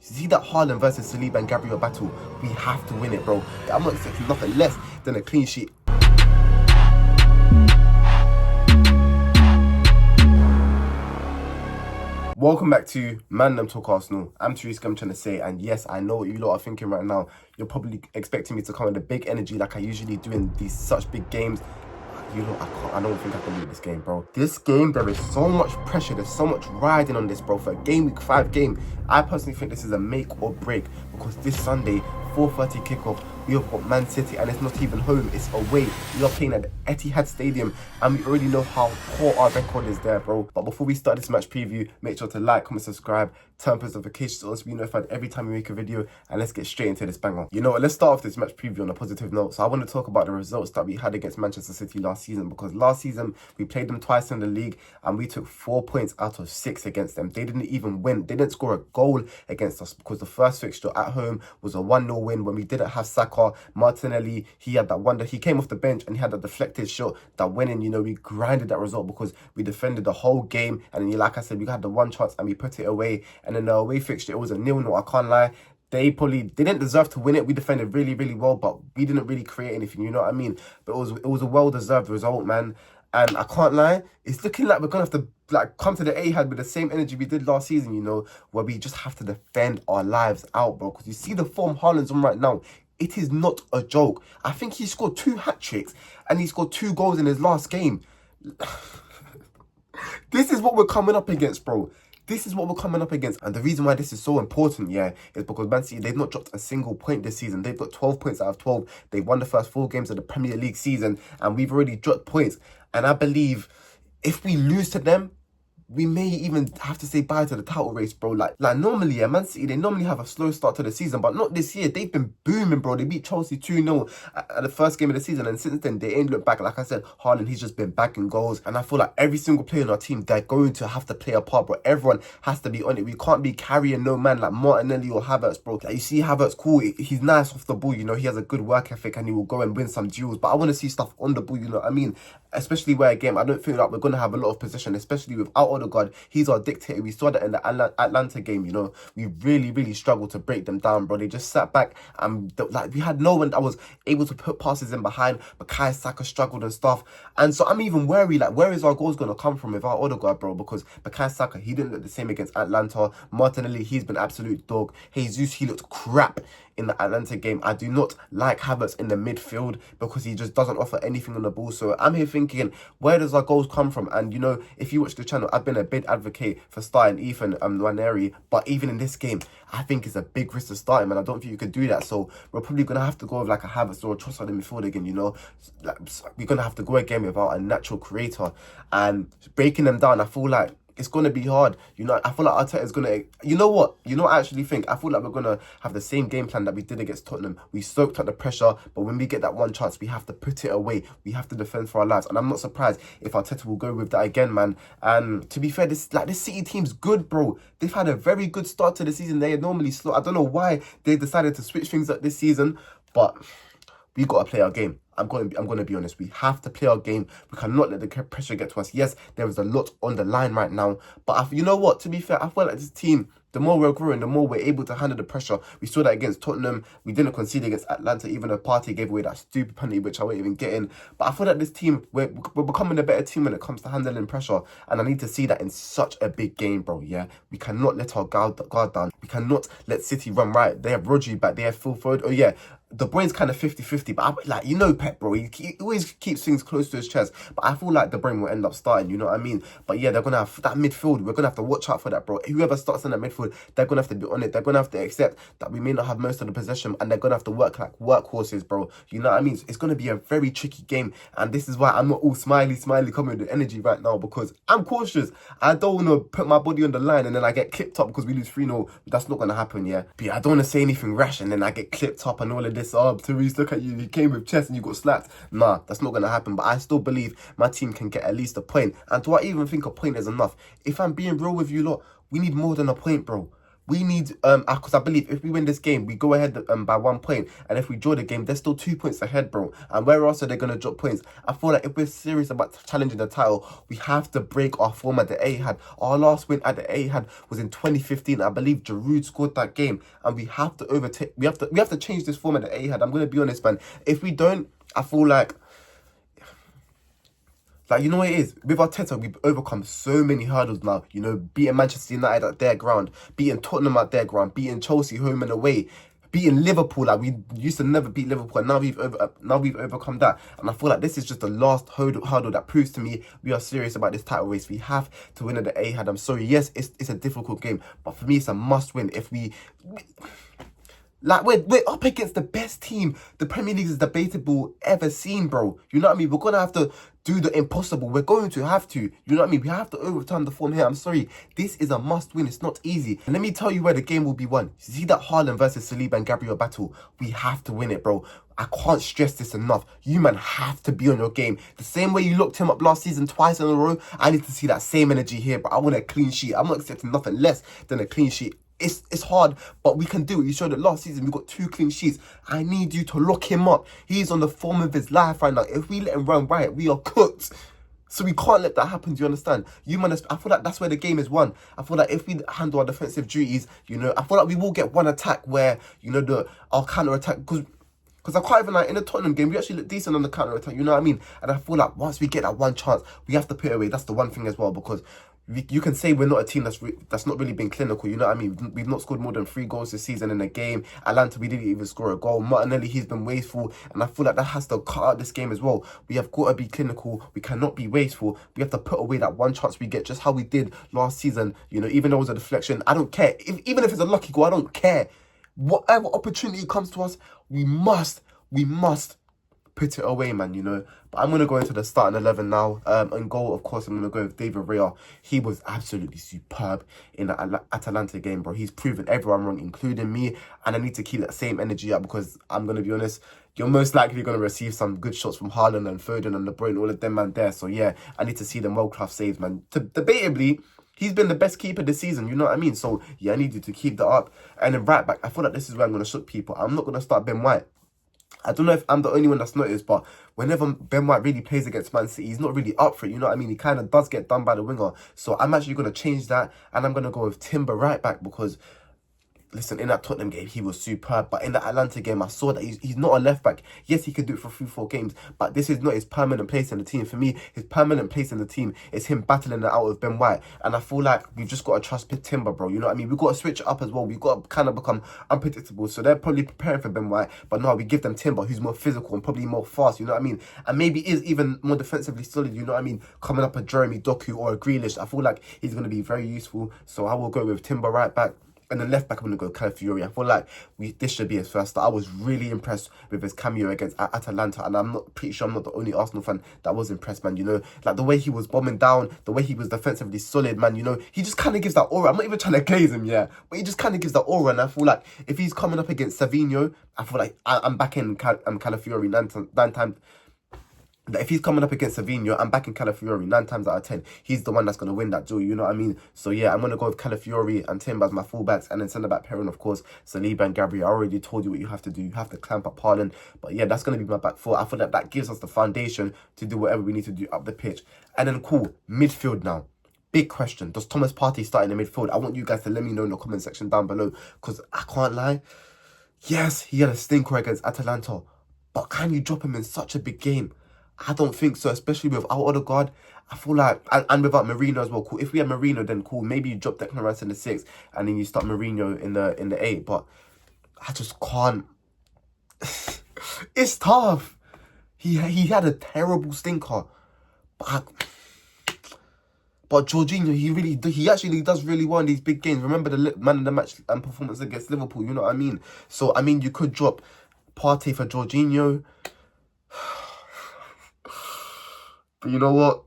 See that Haaland versus Saliba and Gabriel battle? We have to win it, bro. I'm not expecting nothing less than a clean sheet. Welcome back to Man Them Talk Arsenal. I'm Therese, I'm trying to say, and yes, I know what you lot are thinking right now. You're probably expecting me to come with a big energy like I usually do in these such big games. You know, I don't think I can win this game, bro. This game, there is so much pressure. There's so much riding on this, bro. For a game week 5 game, I personally think this is a make or break because this Sunday, 4:30 kickoff, we have got Man City and it's not even home, it's away. We are playing at the Etihad Stadium and we already know how poor our record is there, bro. But before we start this match preview, make sure to like, comment, subscribe, turn post notifications on so be notified every time we make a video, and let's get straight into this banger. You know what, let's start off this match preview on a positive note. So I want to talk about the results that we had against Manchester City last season, because last season we played them twice in the league and we took 4 points out of 6 against them. They didn't even win. They didn't score a goal against us because the first fixture at home was a 1-0 win when we didn't have Saka. Martinelli, he had that wonder. He came off the bench and he had that deflected shot that went in. You know, we grinded that result because we defended the whole game. And then, like I said, we had the one chance and we put it away. And then the away fixture, it was a 0-0. I can't lie. They didn't deserve to win it. We defended really, really well, but we didn't really create anything. You know what I mean? But it was a well-deserved result, man. And I can't lie, it's looking like we're going to have to come to the Etihad with the same energy we did last season, you know, where we just have to defend our lives out, bro. Because you see the form Haaland's on right now. It is not a joke. I think he scored 2 hat-tricks and he scored 2 goals in his last game. This is what we're coming up against, bro. This is what we're coming up against. And the reason why this is so important, yeah, is because Man City, they've not dropped a single point this season. They've got 12 points out of 12. They won the first 4 games of the Premier League season and we've already dropped points. And I believe if we lose to them, we may even have to say bye to the title race, bro. Like normally, yeah, Man City, they normally have a slow start to the season, but not this year. They've been booming, bro. They beat Chelsea 2-0 at the first game of the season, and since then, they ain't looked back. Like I said, Haaland, he's just been bagging goals, and I feel like every single player on our team, they're going to have to play a part, bro. Everyone has to be on it. We can't be carrying no man like Martinelli or Havertz, bro. Like, you see Havertz, cool, he's nice off the ball, you know, he has a good work ethic, and he will go and win some duels, but I want to see stuff on the ball, you know what I mean? Especially where, again, I don't feel like we're going to have a lot of possession, especially without Odegaard. He's our dictator. We saw that in the Atlanta game, you know. We really, really struggled to break them down, bro. They just sat back and, we had no one that was able to put passes in behind. But Bukayo Saka struggled and stuff. And so I'm even worried, like, where is our goals going to come from without Odegaard, bro? Because Bukayo Saka, he didn't look the same against Atlanta. Martinelli, he's been absolute dog. Jesus, he looked crap in the Atlanta game. I do not like Havertz in the midfield because he just doesn't offer anything on the ball. So I'm here thinking, where does our goals come from? And, you know, if you watch the channel, I've been a big advocate for starting Ethan Nwaneri, but even in this game, I think it's a big risk to start him, and I don't think you could do that. So we're probably going to have to go with like a Havertz or a Trossard in midfield again, you know. Like, we're going to have to go again without a natural creator, and breaking them down, I feel like it's going to be hard. You know, I feel like Arteta is going to... You know what? You know, I actually think, I feel like we're going to have the same game plan that we did against Tottenham. We soaked up the pressure, but when we get that one chance, we have to put it away. We have to defend for our lives. And I'm not surprised if Arteta will go with that again, man. And to be fair, this City team's good, bro. They've had a very good start to the season. They are normally slow. I don't know why they decided to switch things up this season, but we got to play our game. I'm going to be honest. We have to play our game. We cannot let the pressure get to us. Yes, there is a lot on the line right now. But you know what? To be fair, I feel like this team, the more we're growing, the more we're able to handle the pressure. We saw that against Tottenham. We didn't concede against Atlanta. Even though Partey gave away that stupid penalty, which I won't even get in. But I feel like this team, we're becoming a better team when it comes to handling pressure. And I need to see that in such a big game, bro. Yeah, we cannot let our guard down. We cannot let City run right. They have Rodri back. They have Phil Foden. Oh, yeah. De Bruyne's kind of 50-50, but like, you know, Pep, bro, he always keeps things close to his chest. But I feel like De Bruyne will end up starting, you know what I mean? But yeah, they're going to have that midfield. We're going to have to watch out for that, bro. Whoever starts in that midfield, they're going to have to be on it. They're going to have to accept that we may not have most of the possession, and they're going to have to work like workhorses, bro. You know what I mean? It's going to be a very tricky game, and this is why I'm not all smiley coming with the energy right now, because I'm cautious. I don't want to put my body on the line and then I get clipped up because we lose 3-0. That's not going to happen, yeah? But yeah, I don't want to say anything rash and then I get clipped up and all of this. Oh, Therese, look at you. You came with chest and you got slapped. Nah, that's not going to happen. But I still believe my team can get at least a point. And do I even think a point is enough? If I'm being real with you lot, we need more than a point, bro. We need, because I believe if we win this game, we go ahead by 1 point. And if we draw the game, they're still 2 points ahead, bro. And where else are they going to drop points? I feel like if we're serious about challenging the title, we have to break our form at the Etihad. Our last win at the Etihad was in 2015. I believe Giroud scored that game. And we have to overtake, we have to change this form at the Etihad. I'm going to be honest, man. If we don't, I feel like, you know what it is? With Arteta, we've overcome so many hurdles now. You know, beating Manchester United at their ground, beating Tottenham at their ground, beating Chelsea home and away, beating Liverpool. Like, we used to never beat Liverpool, and now we've overcome that. And I feel like this is just the last hurdle that proves to me we are serious about this title race. We have to win at the Etihad. I'm sorry, yes, it's a difficult game, but for me, it's a must win. If we... Like, we're up against the best team the Premier League is debatable ever seen, bro. You know what I mean? We're going to have to do the impossible. We're going to have to. You know what I mean? We have to overturn the form here. I'm sorry. This is a must win. It's not easy. And let me tell you where the game will be won. You see that Haaland versus Saliba and Gabriel battle? We have to win it, bro. I can't stress this enough. You, man, have to be on your game. The same way you locked him up last season twice in a row, I need to see that same energy here, but I want a clean sheet. I'm not accepting nothing less than a clean sheet. It's hard, but we can do it. You showed it last season. We got 2 clean sheets. I need you to lock him up. He's on the form of his life right now. If we let him run riot, we are cooked. So we can't let that happen. Do you understand? I feel like that's where the game is won. I feel like if we handle our defensive duties, you know, I feel like we will get one attack where, you know, our counter attack, because I can't even, like, in the Tottenham game, we actually look decent on the counter attack. You know what I mean? And I feel like once we get that one chance, we have to put it away. That's the one thing as well, because you can say we're not a team that's not really been clinical. You know what I mean? We've not scored more than 3 goals this season in a game. Atlanta, we didn't even score a goal. Martinelli, he's been wasteful, and I feel like that has to cut out this game as well. We have got to be clinical. We cannot be wasteful. We have to put away that one chance we get, just how we did last season. You know, even though it was a deflection, I don't care. Even if it's a lucky goal, I don't care. Whatever opportunity comes to us, we must put it away, man, you know. But I'm going to go into the starting 11 now. And goal, of course, I'm going to go with David Raya. He was absolutely superb in the Atalanta game, bro. He's proven everyone wrong, including me. And I need to keep that same energy up, because I'm going to be honest, you're most likely going to receive some good shots from Haaland and Foden and De Bruyne, all of them, man, there. So, yeah, I need to see them world-class saves, man. Debatably, he's been the best keeper this season, you know what I mean? So, yeah, I need you to keep that up. And then right back, I feel like this is where I'm going to shock people. I'm not going to start Ben White. I don't know if I'm the only one that's noticed, but whenever Ben White really plays against Man City, he's not really up for it, you know what I mean? He kind of does get done by the winger. So I'm actually going to change that, and I'm going to go with Timber right back, because listen, in that Tottenham game, he was superb. But in the Atlanta game, I saw that he's not a left-back. Yes, he could do it for 3-4 games, but this is not his permanent place in the team. For me, his permanent place in the team is him battling it out with Ben White. And I feel like we've just got to trust Timber, bro. You know what I mean? We've got to switch it up as well. We've got to kind of become unpredictable. So they're probably preparing for Ben White. But no, we give them Timber, who's more physical and probably more fast, you know what I mean? And maybe is even more defensively solid, you know what I mean? Coming up a Jeremy Doku or a Grealish, I feel like he's going to be very useful. So I will go with Timber right back. And then left back, I'm going to go Calafiori. I feel like this should be his first start. I was really impressed with his cameo against Atalanta. And I'm not pretty sure I'm not the only Arsenal fan that was impressed, man. You know, like the way he was bombing down, the way he was defensively solid, man. You know, he just kind of gives that aura. I'm not even trying to glaze him, yeah. But he just kind of gives that aura. And I feel like if he's coming up against Savinho, I feel like I'm back in Calafiori nine times. If he's coming up against Savinho, I'm back in Calafiori 9 times out of 10. He's the one that's going to win that duel, you know what I mean? So yeah, I'm going to go with Calafiori and Timber as my fullbacks, and then centre-back pairing, of course, Saliba and Gabriel. I already told you what you have to do. You have to clamp up Haaland. But yeah, that's going to be my back four. I feel like that gives us the foundation to do whatever we need to do up the pitch. And then cool, midfield now. Big question. Does Thomas Partey start in the midfield? I want you guys to let me know in the comment section down below, because I can't lie. Yes, he had a stinker against Atalanta, but can you drop him in such a big game? I don't think so, especially without Odegaard. I feel like, and without Mourinho as well. Cool. If we had Mourinho, then cool. Maybe you drop Declan Rice in the 6 and then you start Mourinho in the 8. But I just can't. It's tough. He had a terrible stinker, but Jorginho, he actually does really well in these big games. Remember the man of the match and performance against Liverpool. You know what I mean? So I mean, you could drop Partey for Jorginho. But you know what?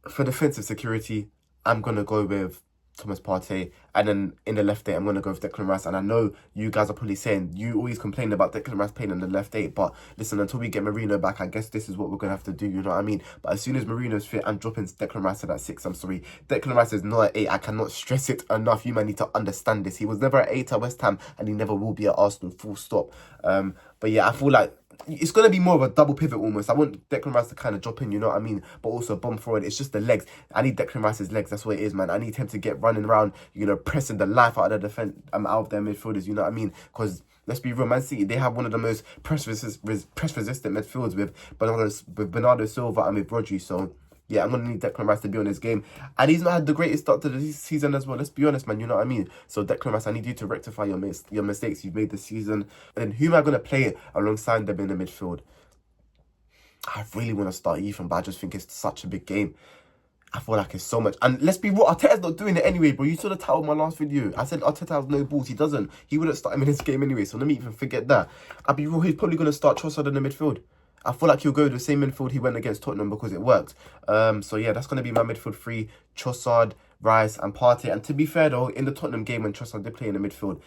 For defensive security, I'm going to go with Thomas Partey, and then in the left eight, I'm going to go with Declan Rice. And I know you guys are probably saying, you always complain about Declan Rice playing in the left eight, but listen, until we get Marino back, I guess this is what we're going to have to do, you know what I mean? But as soon as Marino's fit, I'm dropping Declan Rice to that 6, I'm sorry. Declan Rice is not at 8, I cannot stress it enough, you might need to understand this. He was never at 8 at West Ham, and he never will be at Arsenal, full stop. But yeah, I feel like it's going to be more of a double pivot almost. I want Declan Rice to kind of drop in, you know what I mean? But also bomb forward. It's just the legs. I need Declan Rice's legs. That's what it is, man. I need him to get running around, you know, pressing the life out of the defense, out of their midfielders, you know what I mean? Because let's be real, Man City, they have one of the most press-resistant midfields with Bernardo Silva and with Rodri. So yeah, I'm going to need Declan Rice to be on this game. And he's not had the greatest start to the season as well. Let's be honest, man. You know what I mean? So, Declan Rice, I need you to rectify your mistakes you've made this season. And then who am I going to play alongside them in the midfield? I really want to start Ethan, but I just think it's such a big game. I feel like it's so much. And let's be real, Arteta's not doing it anyway, bro. You saw the title of my last video. I said Arteta has no balls. He doesn't. He wouldn't start him in this game anyway. So, let me even forget that. I'll be real, he's probably going to start Trossard in the midfield. I feel like he'll go to the same midfield he went against Tottenham because it worked. So yeah, that's going to be my midfield 3. Trossard, Rice and Partey. And to be fair though, in the Tottenham game when Trossard did play in the midfield,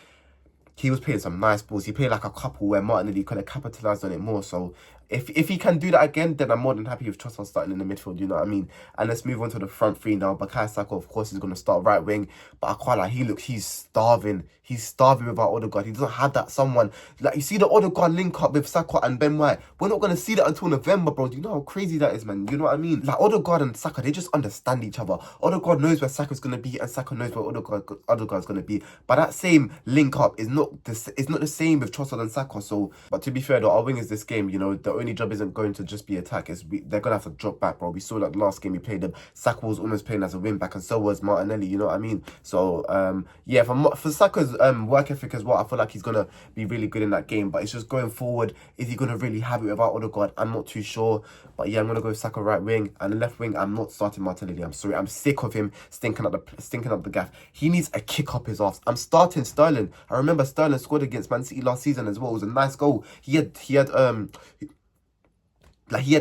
he was playing some nice balls. He played like a couple where Martinelli could have capitalised on it more. So if he can do that again, then I'm more than happy with Trossard starting in the midfield, you know what I mean? And let's move on to the front 3 now. Bukayo Saka, of course, is going to start right wing. But I quite like, he's starving. He's starving without Odegaard. He doesn't have that someone. Like, you see the Odegaard link up with Saka and Ben White. We're not going to see that until November, bro. Do you know how crazy that is, man? You know what I mean? Like, Odegaard and Saka, they just understand each other. Odegaard knows where Saka's going to be and Saka knows where Odegaard's going to be. But that same link up is not the same with Trossard and Saka. So, but to be fair, though, our wingers this game, you know, the only job isn't going to just be attack. They're going to have to drop back, bro. We saw that last game we played them. Saka was almost playing as a wing back and so was Martinelli, you know what I mean? So, yeah, for Saka's work ethic as well, I feel like he's going to be really good in that game. But it's just going forward, is he going to really have it without Odegaard? I'm not too sure. But yeah, I'm going to go Saka right wing. And the left wing, I'm not starting Martinelli. I'm sorry. I'm sick of him stinking up the gaff. He needs a kick up his arse. I'm starting Sterling. I remember Sterling scored against Man City last season as well. It was a nice goal. He had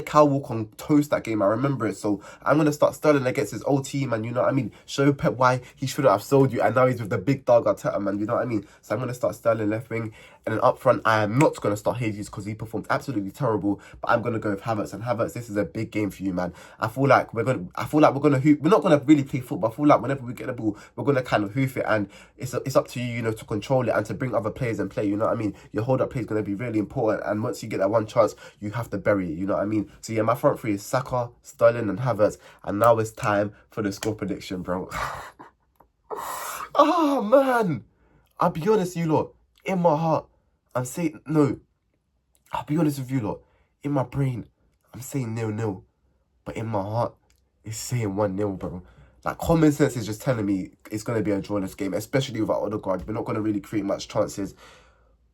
Kyle Walker on toast that game. I remember it. So I'm going to start Sterling against his old team, and you know what I mean? Show Pep why he shouldn't have sold you. And now he's with the big dog Arteta, man. You know what I mean? So I'm going to start Sterling left wing. And then up front, I am not going to start Jesus because he performed absolutely terrible. But I'm going to go with Havertz. And Havertz, this is a big game for you, man. I feel like we're not going to really play football. I feel like whenever we get the ball, we're going to kind of hoof it. And it's up to you, you know, to control it and to bring other players and play. You know what I mean? Your hold-up play is going to be really important. And once you get that one chance, you have to bury it. You know what I mean? So yeah, my front 3 is Saka, Sterling and Havertz. And now it's time for the score prediction, bro. Oh, man. I'll be honest with you lot. In my heart, I'm saying, no. I'll be honest with you lot. In my brain, I'm saying 0-0. But in my heart, it's saying 1-0, bro. Like, common sense is just telling me it's going to be a drawless game, especially without Odegaard. We're not going to really create much chances.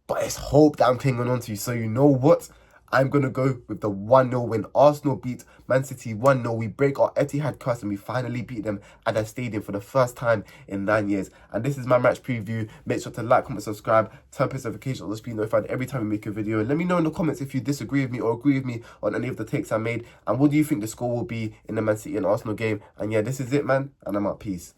But it's hope that I'm clinging on to. So you know what? I'm going to go with the 1-0 win. Arsenal beat Man City 1-0. We break our Etihad curse and we finally beat them at their stadium for the first time in 9 years. And this is my match preview. Make sure to like, comment, subscribe, turn post notifications on to be notified every time we make a video. And let me know in the comments if you disagree with me or agree with me on any of the takes I made. And what do you think the score will be in the Man City and Arsenal game? And yeah, this is it, man. And I'm out. Peace.